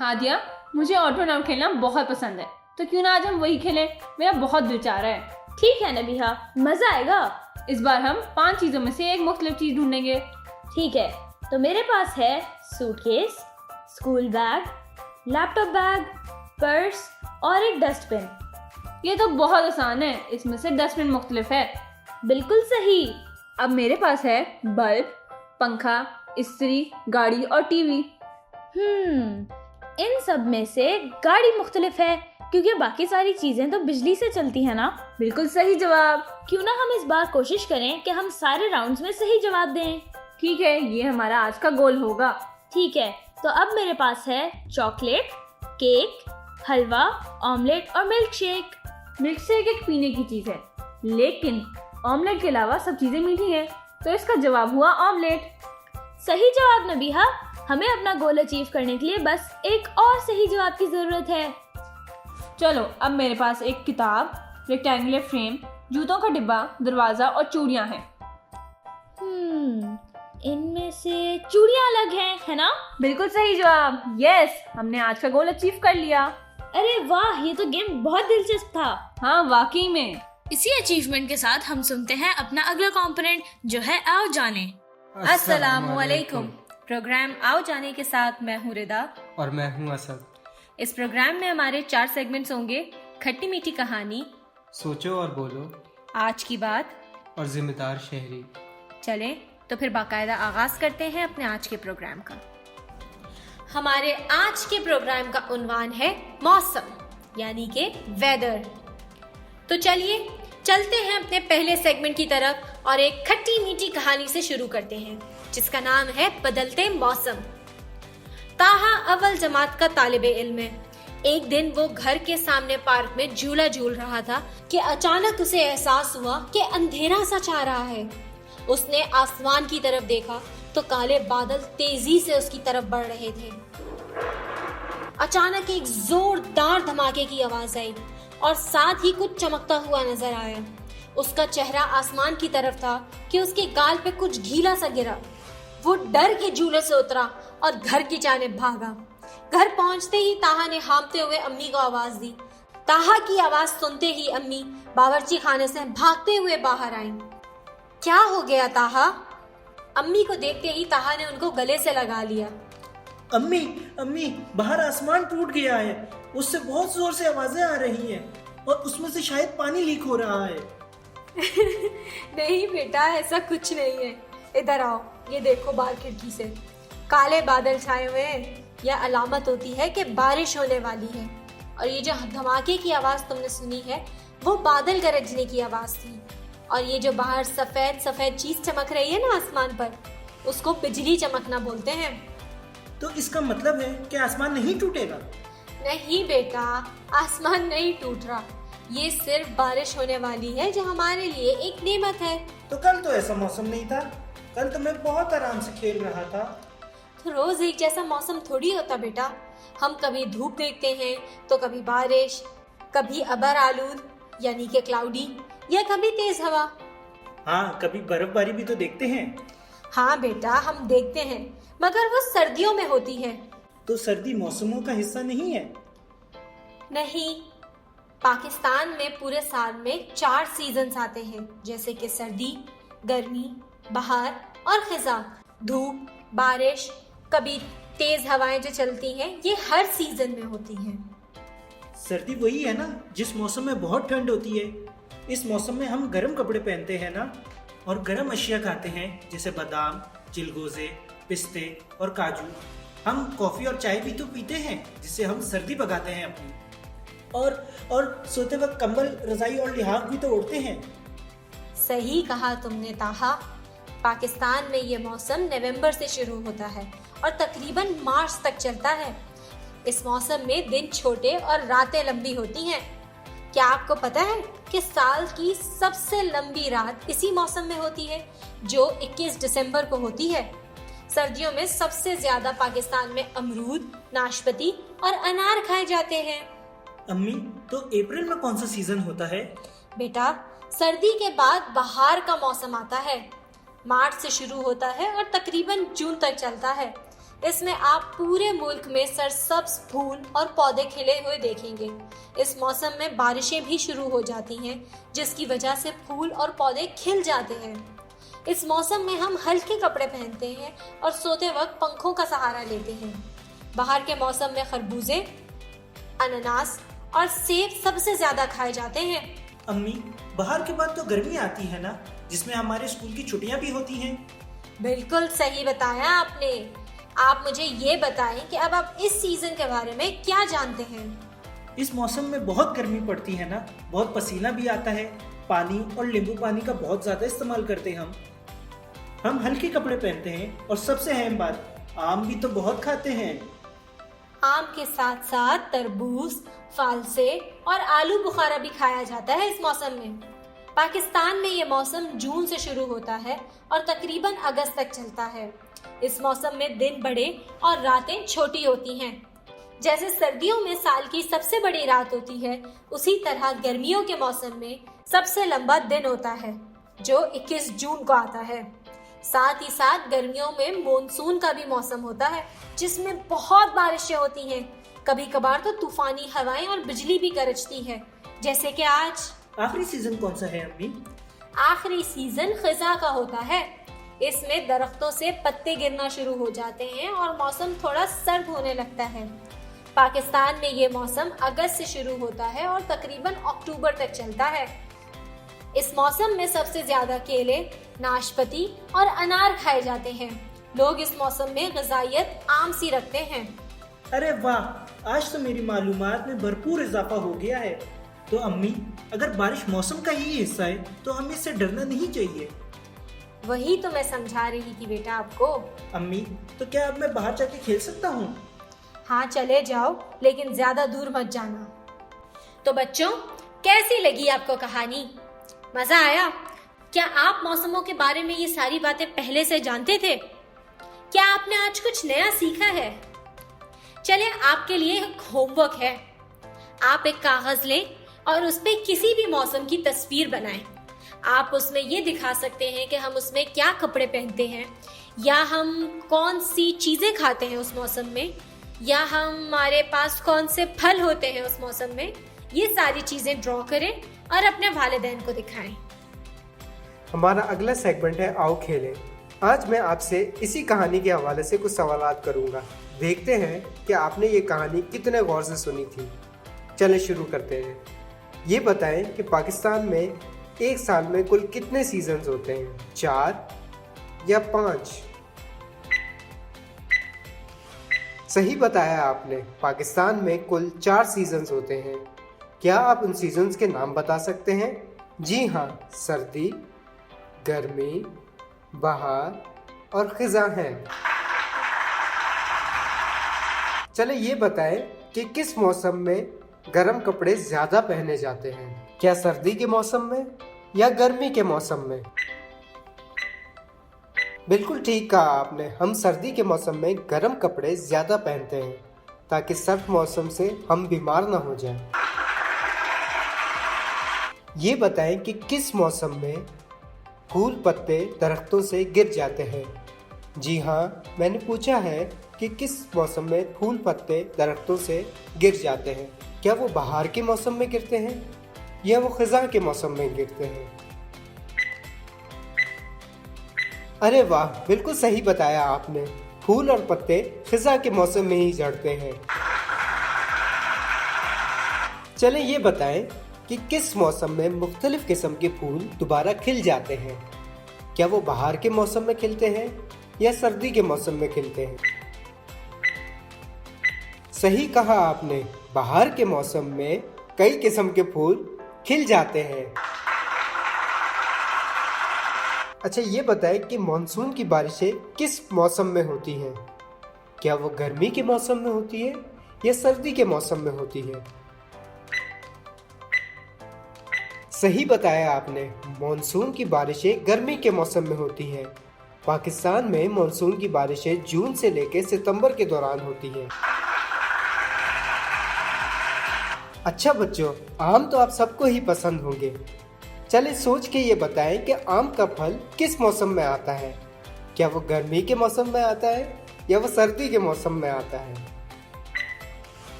ہادیہ، مجھے آٹو نام کھیلنا بہت پسند ہے، تو کیوں نہ آج ہم وہی کھیلیں؟ میرا بہت دل چاہ رہا ہے. ٹھیک ہے نبیہا، مزہ آئے گا. اس بار ہم 5 چیزوں میں سے ایک مختلف چیز ڈھونڈیں گے. ٹھیک ہے، تو میرے پاس ہے سوٹ کیس، اسکول بیگ، لیپ ٹاپ بیگ، پرس اور ایک ڈسٹ بن. یہ تو بہت آسان ہے، اس میں سے ڈسٹ بن مختلف ہے. بالکل صحیح. اب میرے پاس ہے بلب، پنکھا، استری، گاڑی اور ٹی وی. ان سب میں سے گاڑی مختلف ہے کیونکہ باقی ساری چیزیں تو بجلی سے چلتی ہیں نا. بالکل صحیح جواب. کیوں نہ ہم اس بار کوشش کریں کہ ہم سارے راؤنڈز میں صحیح جواب دیں. ٹھیک ہے، یہ ہمارا آج کا گول ہوگا. ٹھیک ہے، تو اب میرے پاس ہے چاکلیٹ، کیک، حلوہ، آملیٹ اور ملک شیک. ملک شیک ایک پینے کی چیز ہے، لیکن آملیٹ کے علاوہ سب چیزیں میٹھی ہیں، تو اس کا جواب ہوا آملیٹ. صحیح جواب نبیہا. ہمیں اپنا گول اچیو کرنے کے لیے بس ایک اور صحیح جواب کی ضرورت ہے. چلو، اب میرے پاس ایک کتاب، ریکٹینگولر فریم، جوتوں کا ڈبہ، دروازہ اور چوڑیاں ہیں. ان میں سے چوڑیاں الگ ہیں، ہے نا؟ بالکل صحیح جواب. یس، ہم نے آج کا گول اچیو کر لیا. ارے واہ، یہ تو گیم بہت دلچسپ تھا. ہاں واقعی میں. اسی اچیومنٹ کے ساتھ ہم سنتے ہیں اپنا اگلا کمپوننٹ جو ہے آؤ جانے. السلام علیکم. پروگرام آؤ جانے کے ساتھ میں ہوں ردا اور میں ہوں اسد. اس پروگرام میں ہمارے 4 سیگمنٹس ہوں گے: کھٹی میٹھی کہانی، سوچو اور بولو، آج کی بات اور ذمہ دار شہری. چلیں تو پھر باقاعدہ آغاز کرتے ہیں اپنے آج کے پروگرام کا. ہمارے آج کے پروگرام کا عنوان ہے موسم. यानी कि वेदर। तो चलिए चलते हैं अपने पहले सेगमेंट की तरफ और एक खट्टी मीठी कहानी से शुरू करते हैं जिसका नाम है बदलते मौसम। ताहा अव्वल जमात का तालिबे इल्म है। एक दिन वो घर के सामने पार्क में झूला झूल रहा था कि अचानक उसे एहसास हुआ कि अंधेरा सा छा रहा है। उसने आसमान की तरफ देखा तो काले बादल तेजी से उसकी तरफ बढ़ रहे थे। अचानक एक जोरदार धमाके की आवाज आई और साथ ही कुछ चमकता हुआ नजर आया। उसका चेहरा आसमान की तरफ था कि उसके गाल पे कुछ गीला सा गिरा। वो डर के झूले से उतरा और घर की जानिब भागा। घर पहुंचते ही ताहा ने हाँफते हुए अम्मी को आवाज दी। ताहा की आवाज सुनते ही अम्मी बावर्ची खाने से भागते हुए बाहर आई। क्या हो गया ताहा? अम्मी को देखते ही ताहा ने उनको गले से लगा लिया। अम्मी अम्मी, बाहर आसमान टूट गया है, उससे बहुत जोर से आवाजें आ रही हैं और उसमें से शायद पानी लीक हो रहा है। नहीं बेटा, ऐसा कुछ नहीं है। इधर आओ, ये देखो बाहर खिड़की से काले बादल छाए हुए हैं। यह अलामत होती है कि बारिश होने वाली है। और ये जो धमाके की आवाज तुमने सुनी है वो बादल गरजने की आवाज थी। और ये जो बाहर सफेद सफेद चीज चमक रही है ना आसमान पर, उसको बिजली चमकना बोलते हैं। तो इसका मतलब है कि आसमान नहीं टूटेगा? नहीं बेटा, आसमान नहीं टूट रहा। ये सिर्फ बारिश होने वाली है जो हमारे लिए एक नेमत है। तो कल तो ऐसा मौसम नहीं था, कल तो मैं बहुत आराम से खेल रहा था। तो रोज एक जैसा मौसम थोड़ी होता बेटा। हम कभी धूप देखते हैं तो कभी बारिश, कभी अबर आलूद यानी कि क्लाउडी, या कभी तेज हवा। हाँ, कभी बर्फबारी भी तो देखते हैं। हाँ बेटा, हम देखते हैं, मगर वो सर्दियों में होती है। तो सर्दी मौसमों का हिस्सा नहीं है? नहीं, पाकिस्तान में पूरे साल में 4 सीजन्स आते हैं, जैसे कि सर्दी, गर्मी, बहार और खिज़ां। धूप, बारिश, कभी तेज हवाएं जो चलती हैं, ये हर सीजन में होती हैं। सर्दी वही है ना जिस मौसम में बहुत ठंड होती है। इस मौसम में हम गर्म कपड़े पहनते हैं ना, और गर्म अशिया खाते हैं जैसे बादाम, चिलगोजे, पिस्ते और काजू। हम कॉफी और चाय भी तो पीते हैं जिससे हम सर्दी भगाते हैं अपनी। और सोते वक्त कंबल, रजाई और लिहाफ भी तो ओढ़ते हैं। सही कहा तुमने ताहा। पाकिस्तान में ये मौसम नवंबर से शुरू होता है और तकरीबन मार्च तक चलता है। इस मौसम में दिन छोटे और रातें लंबी होती हैं। क्या आपको पता है कि साल की सबसे लंबी रात इसी मौसम में होती है, जो 21 दिसंबर को होती है। सर्दियों में सबसे ज्यादा पाकिस्तान में अमरूद, नाशपाती और अनार खाए जाते हैं। अम्मी, तो अप्रैल में कौन सा सीजन होता है? बेटा, सर्दी के बाद बहार का मौसम आता है। मार्च से शुरू होता है और तकरीबन जून तक चलता है। इसमें आप पूरे मुल्क में सरसब्ज फूल और पौधे खिले हुए देखेंगे। इस मौसम में बारिशें भी शुरू हो जाती हैं, जिसकी वजह से फूल और पौधे खिल जाते हैं। इस मौसम में हम हल्के कपड़े पहनते हैं और सोते वक्त पंखों का सहारा लेते हैं। बाहर के मौसम में खरबूजे, अनानास और सेब सबसे ज्यादा खाए जाते हैं। अम्मी, बाहर के बाद तो गर्मी आती है ना, जिसमें हमारे स्कूल की छुट्टियां भी होती हैं। बिल्कुल सही बताया आपने। आप मुझे ये बताएं कि अब आप इस सीजन के बारे में क्या जानते हैं? इस मौसम में बहुत गर्मी पड़ती है ना, बहुत पसीना भी आता है। पानी और नींबू पानी का बहुत ज्यादा इस्तेमाल करते हैं हम हल्के कपड़े पहनते हैं और सबसे अहम बात, आम भी तो बहुत खाते हैं। आम के साथ साथ तरबूज, फालसे और आलू बुखारा भी खाया जाता है इस मौसम में। पाकिस्तान में ये मौसम जून से शुरू होता है और तकरीबन अगस्त तक चलता है। इस मौसम में दिन बड़े और रातें छोटी होती हैं। जैसे सर्दियों में साल की सबसे बड़ी रात होती है, उसी तरह गर्मियों के मौसम में सबसे लंबा दिन होता है, जो 21 जून को आता है। साथ ही साथ गर्मियों में मॉनसून का भी मौसम होता है, जिसमें बहुत बारिशें होती हैं। कभी कभार तो तूफानी हवाएं और बिजली भी गरजती है, जैसे कि आज। आखिरी सीजन कौन सा है अम्मी? आखिरी सीजन खिज़ा का होता है। इसमें दरख्तों से पत्ते गिरना शुरू हो जाते हैं और मौसम थोड़ा सर्द होने लगता है। पाकिस्तान में ये मौसम अगस्त से शुरू होता है और तकरीबन अक्टूबर तक चलता है। इस मौसम में सबसे ज्यादा केले, नाशपाती और अनार खाए जाते हैं। लोग इस मौसम में ग़िज़ाइयत आम सी रखते हैं। ارے واہ، آج تو میری معلومات میں بھرپور اضافہ ہو گیا ہے۔ تو امی، اگر بارش موسم کا ہی حصہ ہے تو ہمیں اس سے ڈرنا نہیں چاہیے۔ وہی تو میں سمجھا رہی تھی بیٹا آپ کو۔ امی، تو کیا اب میں باہر جا کے کھیل سکتا ہوں؟ ہاں چلے جاؤ، لیکن زیادہ دور مت جانا۔ تو بچوں، کیسی لگی آپ کو کہانی؟ مزہ آیا؟ کیا آپ موسموں کے بارے میں یہ ساری باتیں پہلے سے جانتے تھے؟ کیا آپ نے آج کچھ نیا سیکھا ہے؟ چلیں، آپ کے لیے ایک ہوم ورک ہے۔ آپ ایک کاغذ لیں اور اس پہ کسی بھی موسم کی تصویر بنائیں۔ آپ اس میں یہ دکھا سکتے ہیں کہ ہم اس میں کیا کپڑے پہنتے ہیں، یا ہم کون سی چیزیں کھاتے ہیں اس موسم میں، یا ہمارے پاس کون سے پھل ہوتے ہیں اس موسم میں۔ یہ ساری چیزیں ڈرا کریں اور اپنے والدین کو دکھائیں۔ ہمارا اگلا سیگمنٹ ہے آؤ کھیلیں۔ آج میں آپ سے اسی کہانی کے حوالے سے کچھ سوالات کروں گا۔ دیکھتے ہیں کہ آپ نے یہ کہانی کتنے غور سے سنی تھی۔ چلیں شروع کرتے ہیں۔ یہ بتائیں کہ پاکستان میں ایک سال میں کل کتنے سیزنز ہوتے ہیں؟ 4 یا 5؟ صحیح بتایا آپ نے، پاکستان میں کل 4 سیزنز ہوتے ہیں۔ کیا آپ ان سیزنز کے نام بتا سکتے ہیں؟ جی ہاں، سردی، گرمی، بہار اور خزاں ہیں۔ چلے یہ بتائیں کہ کس موسم میں گرم کپڑے زیادہ پہنے جاتے ہیں؟ کیا سردی کے موسم میں یا گرمی کے موسم میں؟ بالکل ٹھیک کہا آپ نے، ہم سردی کے موسم میں گرم کپڑے زیادہ پہنتے ہیں تاکہ سرد موسم سے ہم بیمار نہ ہو جائیں۔ یہ بتائیں کہ کس موسم میں پھول پتے درختوں سے گر جاتے ہیں؟ جی ہاں، میں نے پوچھا ہے کہ کس موسم میں پھول پتے درختوں سے گر جاتے ہیں۔ کیا وہ بہار کے موسم میں گرتے ہیں یا وہ خزاں کے موسم میں گرتے ہیں؟ ارے واہ، بالکل صحیح بتایا آپ نے، پھول اور پتے خزاں کے موسم میں ہی جھڑتے ہیں۔ چلیں یہ بتائیں کہ کس موسم میں مختلف قسم کے پھول دوبارہ کھل جاتے ہیں؟ کیا وہ بہار کے موسم میں کھلتے ہیں یا سردی کے موسم میں کھلتے ہیں؟ صحیح کہا آپ نے، بہار کے موسم میں کئی قسم کے پھول کھل جاتے ہیں۔ اچھا یہ بتائیں کہ مانسون کی بارشیں کس موسم میں ہوتی ہیں؟ کیا وہ گرمی کے موسم میں ہوتی ہے یا سردی کے موسم میں ہوتی ہے؟ صحیح بتایا آپ نے، مانسون کی بارشیں گرمی کے موسم میں ہوتی ہیں۔ پاکستان میں مانسون کی بارشیں جون سے لے کے ستمبر کے دوران ہوتی ہیں۔ اچھا بچوں، آم تو آپ سب کو ہی پسند ہوں گے۔ چلے سوچ کے یہ بتائیں کہ آم کا پھل کس موسم میں آتا ہے؟ کیا وہ گرمی کے موسم میں آتا ہے یا وہ سردی کے موسم میں آتا ہے؟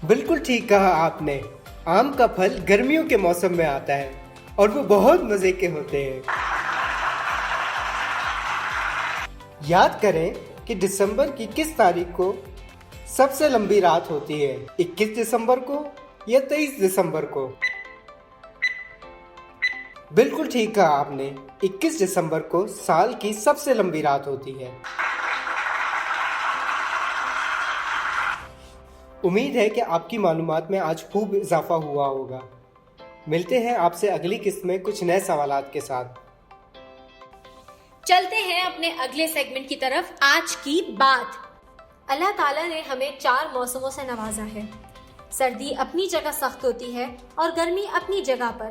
بالکل ٹھیک کہا آپ نے، آم کا پھل گرمیوں کے موسم میں آتا ہے اور وہ بہت مزے کے ہوتے ہیں۔ یاد کریں کہ دسمبر کی کس تاریخ کو سب سے لمبی رات ہوتی ہے؟ 21 دسمبر کو یا 23 دسمبر کو؟ بالکل ٹھیک کہا آپ نے، 21 دسمبر کو سال کی سب سے لمبی رات ہوتی ہے۔ امید ہے کہ آپ کی معلومات میں آج خوب اضافہ ہوا ہوگا۔ ملتے ہیں آپ سے اگلی قسط میں کچھ نئے سوالات کے ساتھ۔ چلتے ہیں اپنے اگلے سیگمنٹ کی طرف۔ آج کی بات۔ اللہ تعالیٰ نے ہمیں 4 موسموں سے نوازا ہے۔ سردی اپنی جگہ سخت ہوتی ہے اور گرمی اپنی جگہ پر،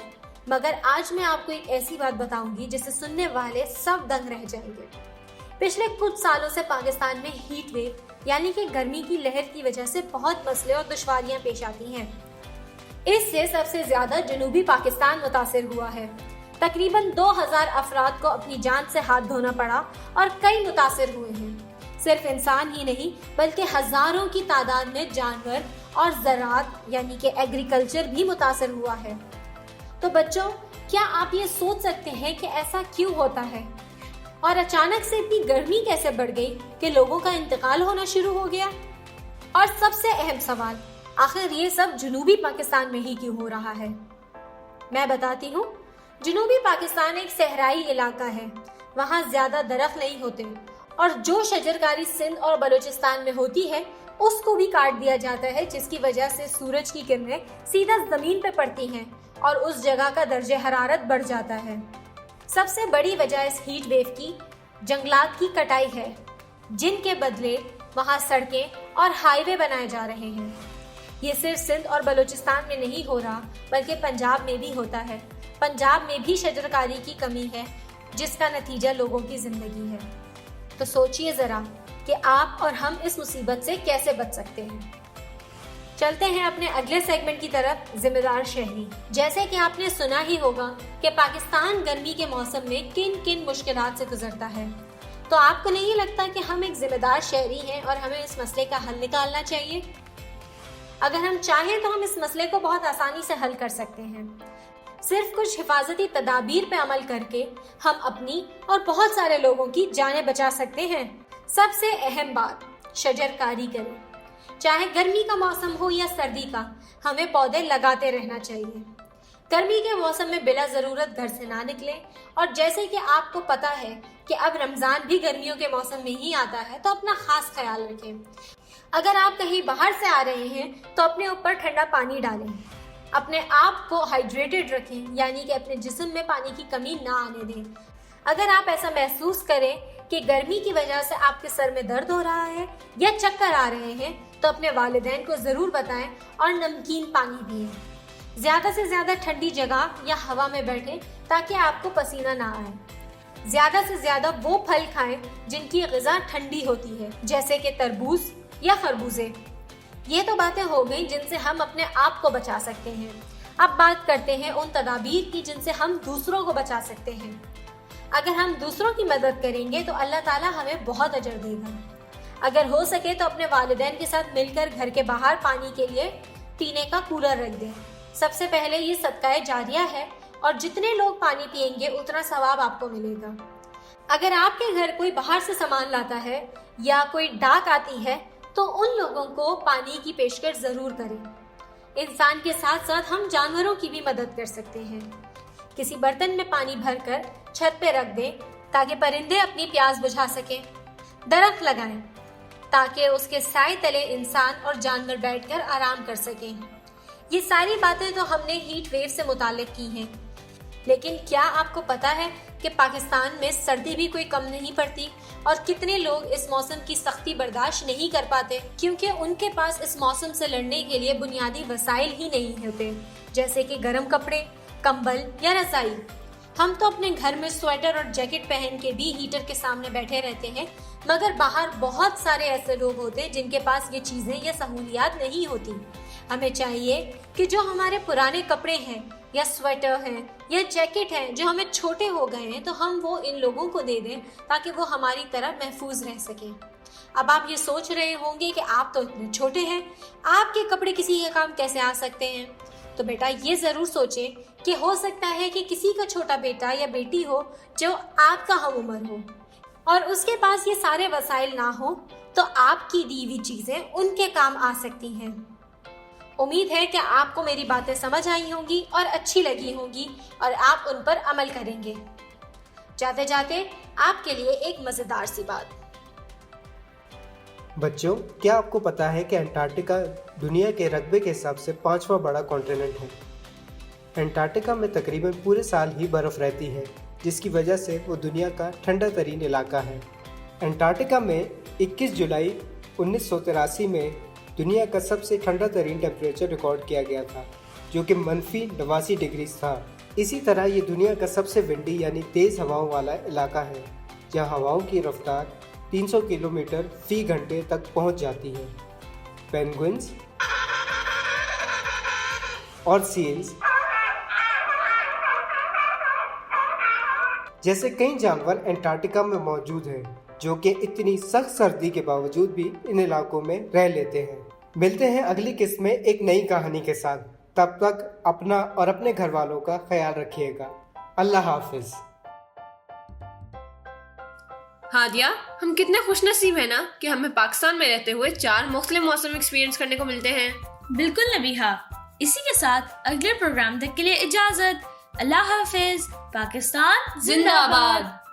مگر آج میں آپ کو ایک ایسی بات بتاؤں گی جسے سننے والے سب دنگ رہ جائیں گے۔ پچھلے کچھ سالوں سے پاکستان میں ہیٹ ویو یعنی کہ گرمی کی لہر کی وجہ سے بہت مسئلے اور دشواریاں پیش آتی ہیں۔ اس سے سب سے زیادہ جنوبی پاکستان متاثر ہوا ہے۔ تقریباً 2000 افراد کو اپنی جان سے ہاتھ دھونا پڑا اور کئی متاثر ہوئے ہیں۔ صرف انسان ہی نہیں بلکہ ہزاروں کی تعداد میں جانور اور زراعت یعنی کہ ایگریکلچر بھی متاثر ہوا ہے۔ تو بچوں، کیا آپ یہ سوچ سکتے ہیں کہ ایسا کیوں ہوتا ہے اور اچانک سے اتنی گرمی کیسے بڑھ گئی کہ لوگوں کا انتقال ہونا شروع ہو گیا؟ اور سب سے اہم سوال، آخر یہ سب جنوبی پاکستان میں ہی کیوں ہو رہا ہے؟ میں بتاتی ہوں۔ جنوبی پاکستان ایک صحرائی علاقہ ہے، وہاں زیادہ درخت نہیں ہوتے اور جو شجرکاری سندھ اور بلوچستان میں ہوتی ہے اس کو بھی کاٹ دیا جاتا ہے، جس کی وجہ سے سورج کی کرنیں سیدھا زمین پہ پڑتی ہیں اور اس جگہ کا درجہ حرارت بڑھ جاتا ہے۔ سب سے بڑی وجہ اس ہیٹ ویو کی جنگلات کی کٹائی ہے، جن کے بدلے وہاں سڑکیں اور ہائی وے بنائے جا رہے ہیں۔ یہ صرف سندھ اور بلوچستان میں نہیں ہو رہا بلکہ پنجاب میں بھی ہوتا ہے۔ پنجاب میں بھی شجرکاری کی کمی ہے، جس کا نتیجہ لوگوں کی زندگی ہے۔ تو سوچئے ذرا کہ آپ اور ہم اس مصیبت سے کیسے بچ سکتے ہیں۔ چلتے ہیں اپنے اگلے سیگمنٹ کی طرف، ذمہ دار شہری۔ جیسے کہ آپ نے سنا ہی ہوگا کہ پاکستان گرمی کے موسم میں کن کن مشکلات سے گزرتا ہے، تو آپ کو نہیں لگتا کہ ہم ایک ذمہ دار شہری ہیں اور ہمیں اس مسئلے کا حل نکالنا چاہیے؟ اگر ہم چاہیں تو ہم اس مسئلے کو بہت آسانی سے حل کر سکتے ہیں۔ صرف کچھ حفاظتی تدابیر پہ عمل کر کے ہم اپنی اور بہت سارے لوگوں کی جانیں بچا سکتے ہیں۔ سب سے اہم بات، شجرکاری کریں۔ چاہے گرمی کا موسم ہو یا سردی کا، ہمیں پودے لگاتے رہنا چاہیے۔ گرمی کے موسم میں بلا ضرورت گھر سے نہ نکلیں، اور جیسے کہ آپ کو پتا ہے کہ اب رمضان بھی گرمیوں کے موسم میں ہی آتا ہے، تو اپنا خاص خیال رکھیں۔ اگر آپ کہیں باہر سے آ رہے ہیں تو اپنے اوپر ٹھنڈا پانی ڈالیں، اپنے آپ کو ہائیڈریٹڈ رکھیں، یعنی کہ اپنے جسم میں پانی کی کمی نہ آنے دیں۔ اگر آپ ایسا محسوس کریں کہ گرمی کی وجہ سے آپ کے سر میں درد ہو رہا ہے یا چکر آ رہے ہیں تو اپنے والدین کو ضرور بتائیں اور نمکین پانی پئیں۔ زیادہ سے زیادہ ٹھنڈی جگہ یا ہوا میں بیٹھیں تاکہ آپ کو پسینہ نہ آئے۔ زیادہ سے زیادہ وہ پھل کھائیں جن کی غذا ٹھنڈی ہوتی ہے، جیسے کہ تربوز یا خربوزے۔ یہ تو باتیں ہو گئیں جن سے ہم اپنے آپ کو بچا سکتے ہیں۔ اب بات کرتے ہیں ان تدابیر کی جن سے ہم دوسروں کو بچا سکتے ہیں۔ اگر ہم دوسروں کی مدد کریں گے تو اللہ تعالیٰ ہمیں بہت اجر دے گا۔ اگر ہو سکے تو اپنے والدین کے ساتھ مل کر گھر کے باہر پانی کے لیے پینے کا کولر رکھ دیں۔ سب سے پہلے یہ صدقہ جاریہ ہے، اور جتنے لوگ پانی پئیں گے اتنا ثواب آپ کو ملے گا۔ اگر آپ کے گھر کوئی باہر سے سامان لاتا ہے یا کوئی ڈاک آتی ہے تو ان لوگوں کو پانی کی پیشکش ضرور کریں۔ انسان کے ساتھ ساتھ ہم جانوروں کی بھی مدد کر سکتے ہیں۔ کسی برتن میں پانی بھر کر چھت پہ رکھ دیں تاکہ پرندے اپنی پیاس بجھا سکیں۔ درخت لگائیں تاکہ اس کے سائے تلے انسان اور جانور بیٹھ کر آرام کر سکیں۔ یہ ساری باتیں تو ہم نے ہیٹ ویو سے متعلق کی ہیں، لیکن کیا آپ کو پتا ہے کہ پاکستان میں سردی بھی کوئی کم نہیں پڑتی، اور کتنے لوگ اس موسم کی سختی برداشت نہیں کر پاتے کیونکہ ان کے پاس اس موسم سے لڑنے کے لیے بنیادی وسائل ہی نہیں ہوتے، جیسے کہ گرم کپڑے، کمبل یا رضائی۔ ہم تو اپنے گھر میں سویٹر اور جیکٹ پہن کے بھی ہیٹر کے سامنے بیٹھے رہتے ہیں، مگر باہر بہت سارے ایسے لوگ ہوتے ہیں جن کے پاس یہ چیزیں یا سہولیات نہیں ہوتی۔ ہمیں چاہیے کہ جو ہمارے پرانے کپڑے ہیں یا سویٹر ہیں یا جیکٹ ہیں جو ہمیں چھوٹے ہو گئے ہیں، تو ہم وہ ان لوگوں کو دے دیں تاکہ وہ ہماری طرح محفوظ رہ سکیں۔ اب آپ یہ سوچ رہے ہوں گے کہ آپ تو اتنے چھوٹے ہیں، آپ کے کپڑے کسی کے کام کیسے آ سکتے ہیں؟ تو بیٹا یہ ضرور سوچیں کہ ہو سکتا ہے کہ کسی کا چھوٹا بیٹا یا بیٹی ہو جو آپ کا ہم عمر ہو، اور اس کے پاس یہ سارے وسائل نہ ہوں، تو آپ کی دی ہوئی چیزیں ان کے کام آ سکتی ہیں۔ امید ہے کہ آپ کو میری باتیں سمجھ آئی ہوں گی اور اچھی لگی ہوں گی، اور آپ ان پر عمل کریں گے۔ جاتے جاتے آپ کے لیے ایک مزیدار سی بات۔ بچوں، کیا آپ کو پتا ہے کہ انٹارکٹیکا دنیا کے رقبے کے حساب سے 5واں بڑا کانٹیننٹ ہے؟ انٹارکٹیکا میں تقریباً پورے سال ہی برف رہتی ہے، جس کی وجہ سے وہ دنیا کا ٹھنڈا ترین علاقہ ہے۔ انٹارکٹیکا میں 21 جولائی 1983 میں دنیا کا سب سے ٹھنڈا ترین ٹیمپریچر ریکارڈ کیا گیا تھا، جو کہ -89 ڈگری تھا۔ اسی طرح یہ دنیا کا سب سے ونڈی یعنی تیز ہواؤں والا علاقہ ہے، جہاں ہواؤں کی رفتار 300 کلومیٹر فی گھنٹے تک پہنچ جاتی ہے۔ پینگوئنز اور سیلز جیسے کئی جانور انٹارکٹیکا میں موجود ہیں، جو کہ اتنی سخت سردی کے باوجود بھی ان علاقوں میں رہ لیتے ہیں۔ ملتے ہیں اگلی قسط میں ایک نئی کہانی کے ساتھ۔ تب تک اپنا اور اپنے گھر والوں کا خیال رکھیے گا۔ اللہ حافظ۔ ہادیہ، ہم کتنے خوش نصیب ہیں نا کہ ہمیں پاکستان میں رہتے ہوئے 4 مختلف موسم ایکسپیرینس کرنے کو ملتے ہیں۔ بالکل نبیہا، اسی کے ساتھ اگلے پروگرام تک کے لیے اجازت۔ اللہ حافظ۔ پاکستان زندہ باد۔